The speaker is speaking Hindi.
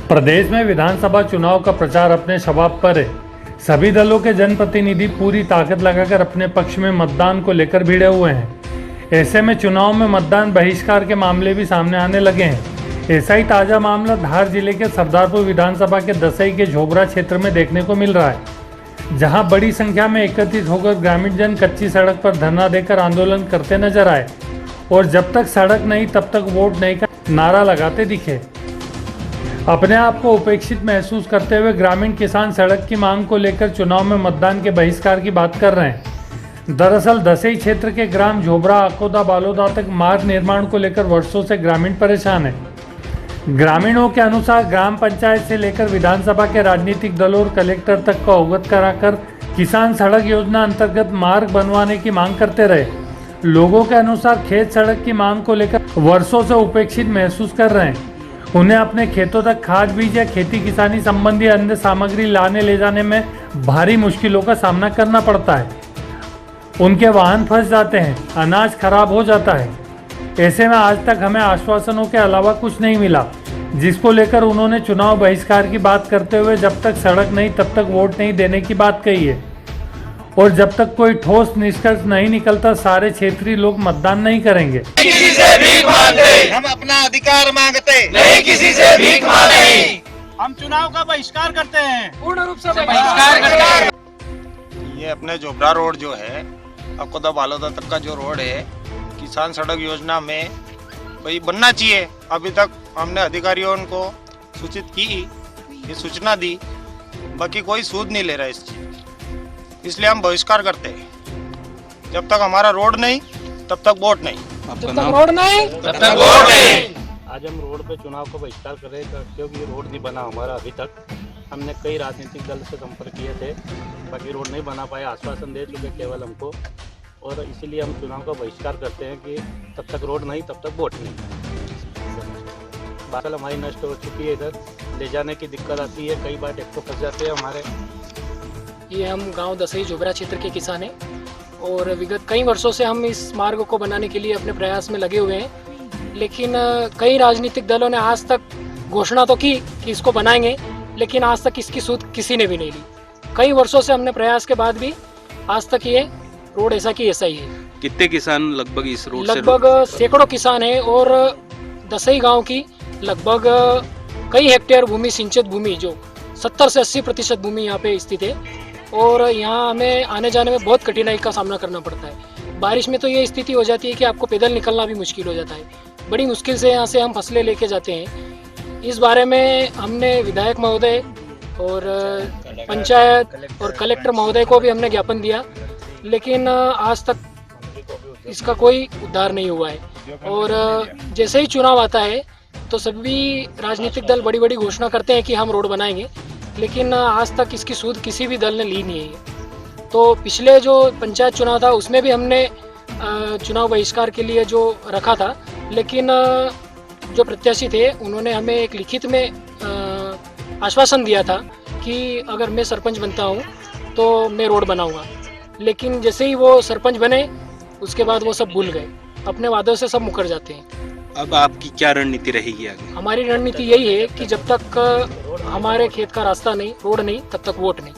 प्रदेश में विधानसभा चुनाव का प्रचार अपने शबाब पर है। सभी दलों के जनप्रतिनिधि पूरी ताकत लगाकर अपने पक्ष में मतदान को लेकर भिड़े हुए हैं। ऐसे में चुनाव में मतदान बहिष्कार के मामले भी सामने आने लगे हैं। ऐसा ही ताज़ा मामला धार जिले के सरदारपुर विधानसभा के दसई के झोबरा क्षेत्र में देखने को मिल रहा है, जहां बड़ी संख्या में एकत्रित होकर ग्रामीण जन कच्ची सड़क पर धरना देकर आंदोलन करते नजर आए और जब तक सड़क नहीं तब तक वोट नहीं का नारा लगाते दिखे। अपने आप को उपेक्षित महसूस करते हुए ग्रामीण किसान सड़क की मांग को लेकर चुनाव में मतदान के बहिष्कार की बात कर रहे हैं। दरअसल दसई क्षेत्र के ग्राम झोबरा अकोदा बालोदा तक मार्ग निर्माण को लेकर वर्षों से ग्रामीण परेशान है। ग्रामीणों के अनुसार ग्राम पंचायत से लेकर विधानसभा के राजनीतिक दलों और कलेक्टर तक को अवगत कराकर किसान सड़क योजना अंतर्गत मार्ग बनवाने की मांग करते रहे। लोगों के अनुसार खेत सड़क की मांग को लेकर वर्षों से उपेक्षित महसूस कर रहे हैं। उन्हें अपने खेतों तक खाद बीज या खेती किसानी संबंधी अन्य सामग्री लाने ले जाने में भारी मुश्किलों का सामना करना पड़ता है। उनके वाहन फंस जाते हैं, अनाज खराब हो जाता है। ऐसे में आज तक हमें आश्वासनों के अलावा कुछ नहीं मिला, जिसको लेकर उन्होंने चुनाव बहिष्कार की बात करते हुए जब तक सड़क नहीं तब तक वोट नहीं देने की बात कही है और जब तक कोई ठोस निष्कर्ष नहीं निकलता सारे क्षेत्रीय लोग मतदान नहीं करेंगे। किसी से भीख मांगते, हम अपना अधिकार मांगते नहीं, किसी से भीख मांगते। हम चुनाव का बहिष्कार करते हैं, पूर्ण रूप से बहिष्कार करते हैं। ये अपने झोबरा रोड जो है, अकोदा बालोदा तक का जो रोड है, किसान सड़क योजना में भाई बनना चाहिए। अभी तक हमने अधिकारियों को सूचित की, ये सूचना दी, बाकी कोई सूद नहीं ले रहा इस चीज, इसलिए हम बहिष्कार करते हैं। जब तक हमारा रोड नहीं तब तक वोट नहीं, जब तक रोड नहीं तब तक वोट नहीं। आज हम रोड पे चुनाव का बहिष्कार कर रहे हैं क्योंकि रोड नहीं बना हमारा अभी तक। हमने कई राजनीतिक दल से संपर्क किए थे, बाकी रोड नहीं बना पाए, आश्वासन दे चुके केवल हमको, और इसीलिए हम चुनाव का बहिष्कार करते हैं कि तब तक रोड नहीं तब तक वोट नहीं। फसल हमारी नष्ट हो चुकी है, इधर ले जाने की दिक्कत आती है, कई बार ट्रैक्टर फंस जाते हैं हमारे। ये हम गांव दसई झोबरा क्षेत्र के किसान हैं और विगत कई वर्षों से हम इस मार्ग को बनाने के लिए अपने प्रयास में लगे हुए हैं, लेकिन कई राजनीतिक दलों ने आज तक घोषणा तो की कि इसको बनाएंगे, लेकिन आज तक इसकी सूद किसी ने भी नहीं ली। कई वर्षों से हमने प्रयास के बाद भी आज तक ये रोड ऐसा की ऐसा ही है। कितने किसान लगभग इस रोड से? लगभग सैकड़ों किसान हैं और दसई गाँव की लगभग कई हेक्टेयर भूमि सिंचित भूमि, जो 70 से 80% भूमि यहाँ पे स्थित है और यहाँ हमें आने जाने में बहुत कठिनाई का सामना करना पड़ता है। बारिश में तो ये स्थिति हो जाती है कि आपको पैदल निकलना भी मुश्किल हो जाता है। बड़ी मुश्किल से यहाँ से हम फसलें लेके जाते हैं। इस बारे में हमने विधायक महोदय और पंचायत और कलेक्टर महोदय को भी हमने ज्ञापन दिया, लेकिन आज तक इसका कोई उद्धार नहीं हुआ है। और जैसे ही चुनाव आता है तो सभी राजनीतिक दल बड़ी बड़ी घोषणा करते हैं कि हम रोड बनाएंगे, लेकिन आज तक इसकी सूद किसी भी दल ने ली नहीं है। तो पिछले जो पंचायत चुनाव था उसमें भी हमने चुनाव बहिष्कार के लिए जो रखा था, लेकिन जो प्रत्याशी थे उन्होंने हमें एक लिखित में आश्वासन दिया था कि अगर मैं सरपंच बनता हूँ तो मैं रोड बनाऊँगा, लेकिन जैसे ही वो सरपंच बने उसके बाद वो सब भूल गए, अपने वादों से सब मुकर जाते हैं। अब आपकी क्या रणनीति रहेगी आगे? हमारी रणनीति यही है कि जब तक हमारे खेत का रास्ता नहीं, रोड नहीं, तब तक वोट नहीं।